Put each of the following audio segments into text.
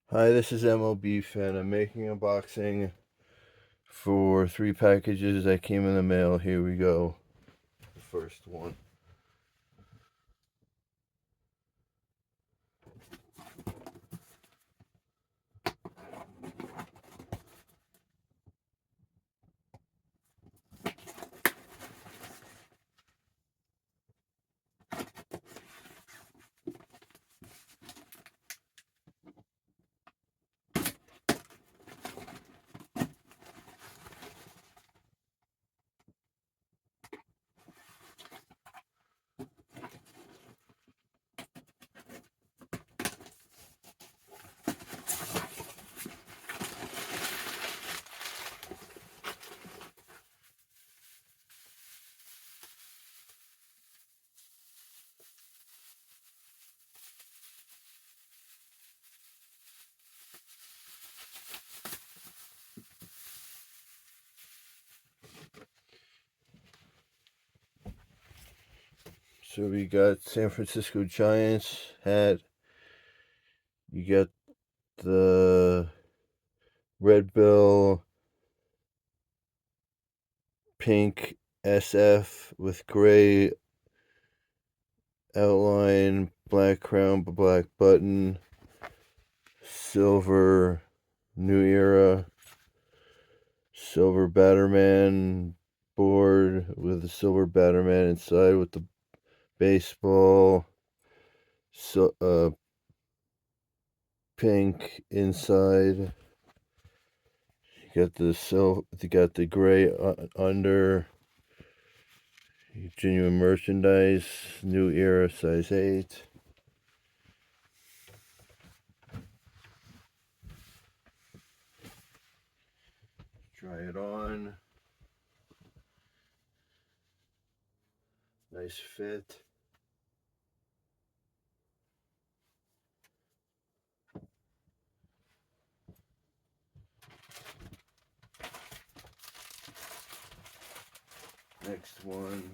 Hi, this is MLB Fan. I'm making an unboxing for 3 packages that came in the mail. Here we go. The first one. So we got San Francisco Giants hat. You got the Red Bill pink SF with gray outline, black crown, black button, silver New Era, silver Batterman board with the silver Batterman inside with the baseball, so pink inside. You got the you got the gray under. Genuine merchandise, New Era, size 8. Try it on. Nice fit. Next one.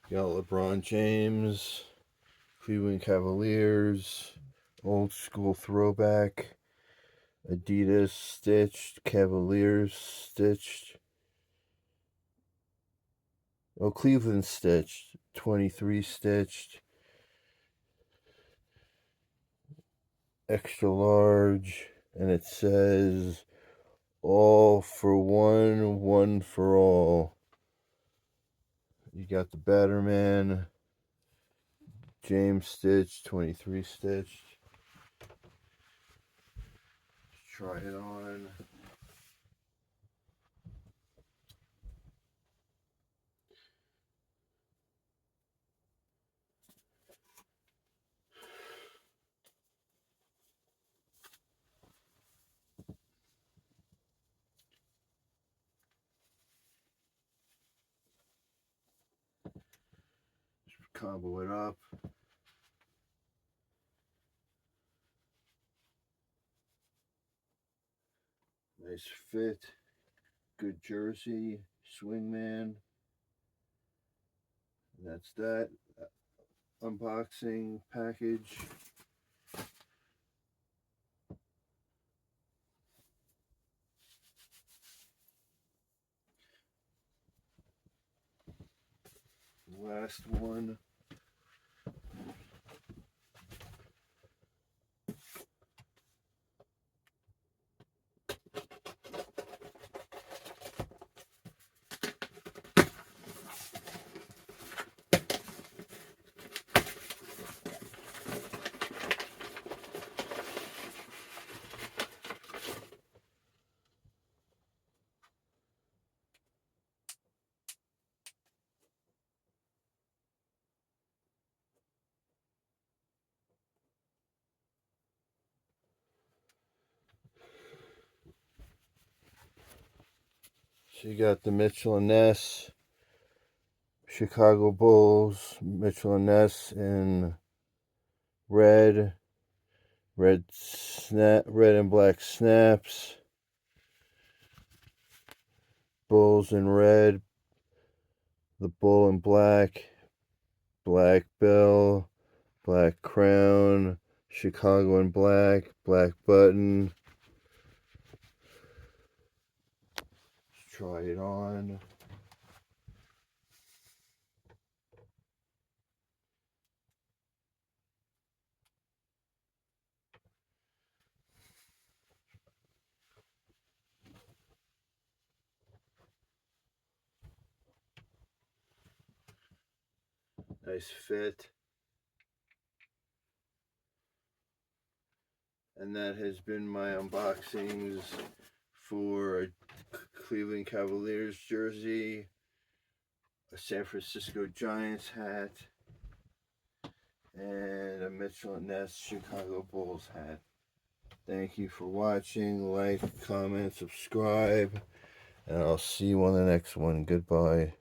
Got LeBron James, Cleveland Cavaliers, old school throwback, Adidas stitched, Cavaliers stitched, oh, Cleveland stitched, 23 stitched, extra large, and it says all for one, one for all. You got the Batterman, James stitched, 23 stitched. Try it on. Combo it up. Nice fit. Good jersey. Swingman. And that's that. Unboxing package. Last one. So you got the Mitchell and Ness, Chicago Bulls, Mitchell and Ness in red, red and black snaps, bulls in red, the bull in black, black bell, black crown, Chicago in black, black button. Let's try it on. Nice fit. And that has been my unboxings for a Cleveland Cavaliers jersey, a San Francisco Giants hat, and a Mitchell & Ness Chicago Bulls hat. Thank you for watching. Like, comment, subscribe, and I'll see you on the next one. Goodbye.